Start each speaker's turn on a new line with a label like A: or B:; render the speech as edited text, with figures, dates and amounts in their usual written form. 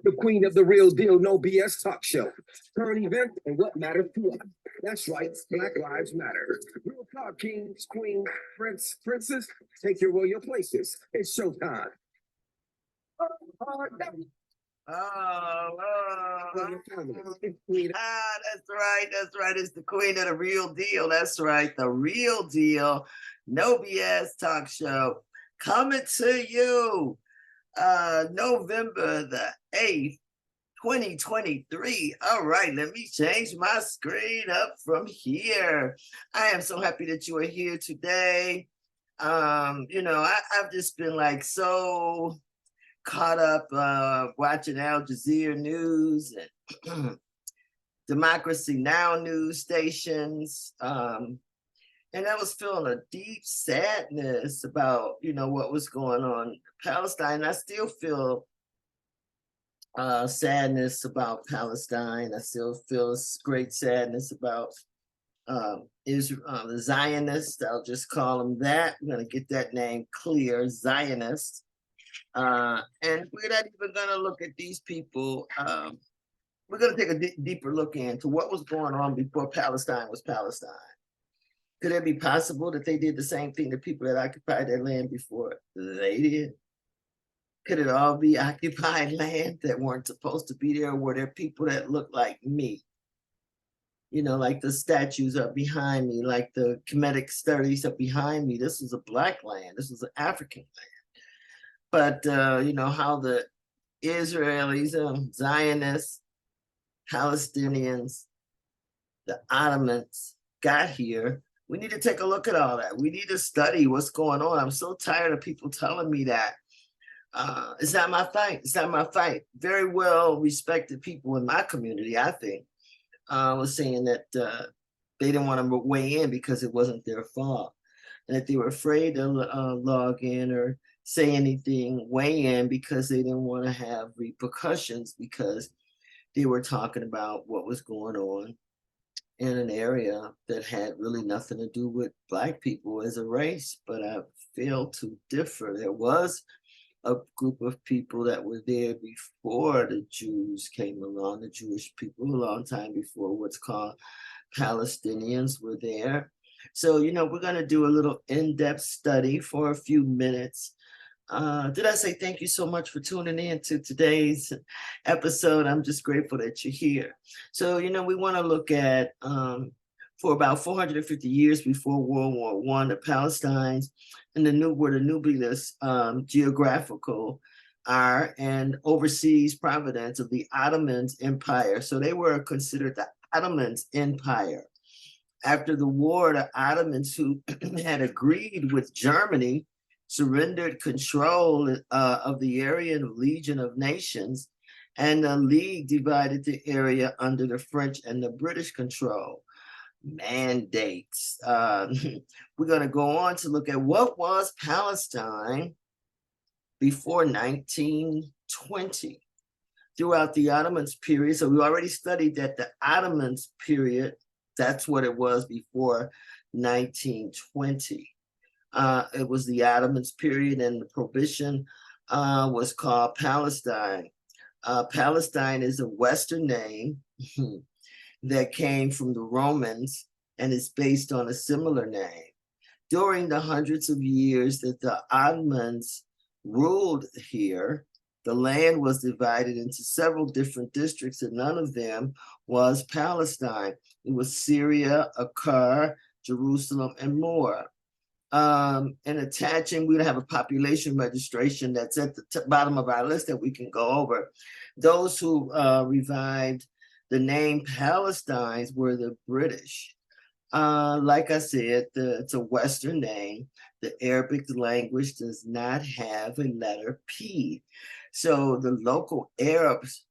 A: The queen of the real deal, no BS talk show. Current event and what matters to us. That's right, Black Lives Matter. Real talk, kings, queens, princes, take your royal places. It's showtime.
B: That's right. That's right. It's the queen of the real deal. That's right. The real deal. No BS talk show coming to you November the 8th, 2023. All right, let me change my screen up from here. I am so happy that you are here today. I've just been like so caught up watching Al Jazeera News and Democracy Now! News stations. And I was feeling a deep sadness about, what was going on in Palestine. I still feel sadness about Palestine. I still feel great sadness about Israel, the Zionists. I'll just call them that. I'm going to get that name clear, Zionists. And we're not even going to look at these people. We're going to take a deeper look into what was going on before Palestine was Palestine. Could it be possible that they did the same thing to people that occupied their land before they did? Could it all be occupied land that weren't supposed to be there? Or were there people that looked like me? Like the statues are behind me, like the Kemetic studies are behind me. This is a Black land. This is an African land. But, how the Israelis, Zionists, Palestinians, the Ottomans got here, we need to take a look at all that. We need to study what's going on. I'm so tired of people telling me that it's not my fight. It's not my fight. Very well respected people in my community, I think, was saying that they didn't want to weigh in because it wasn't their fault, and that they were afraid to log in or say anything, weigh in, because they didn't want to have repercussions, because they were talking about what was going on in an area that had really nothing to do with Black people as a race. But I feel to differ. There was a group of people that were there before the Jews came along, the Jewish people, a long time before what's called Palestinians were there. So, we're going to do a little in-depth study for a few minutes. Did I say thank you so much for tuning in to today's episode? I'm just grateful that you're here. So, we want to look at, for about 450 years before World War I, the Palestinians and were the nucleus geographical are and overseas providence of the Ottoman Empire. So they were considered the Ottoman Empire. After the war, the Ottomans, who had agreed with Germany, surrendered control of the Aryan Legion of Nations, and the League divided the area under the French and the British control. Mandates. We're going to go on to look at what was Palestine before 1920 throughout the Ottomans period. So we already studied that the Ottomans period, that's what it was before 1920. It was the Ottomans period, and the prohibition was called Palestine. Palestine is a Western name that came from the Romans and is based on a similar name. During the hundreds of years that the Ottomans ruled here, the land was divided into several different districts, and none of them was Palestine. It was Syria, Akkar, Jerusalem, and more. And attaching, we have a population registration that's at the bottom of our list that we can go over. Those who revived the name Palestine were the British. Like I said, it's a Western name. The Arabic language does not have a letter P. So the local Arabs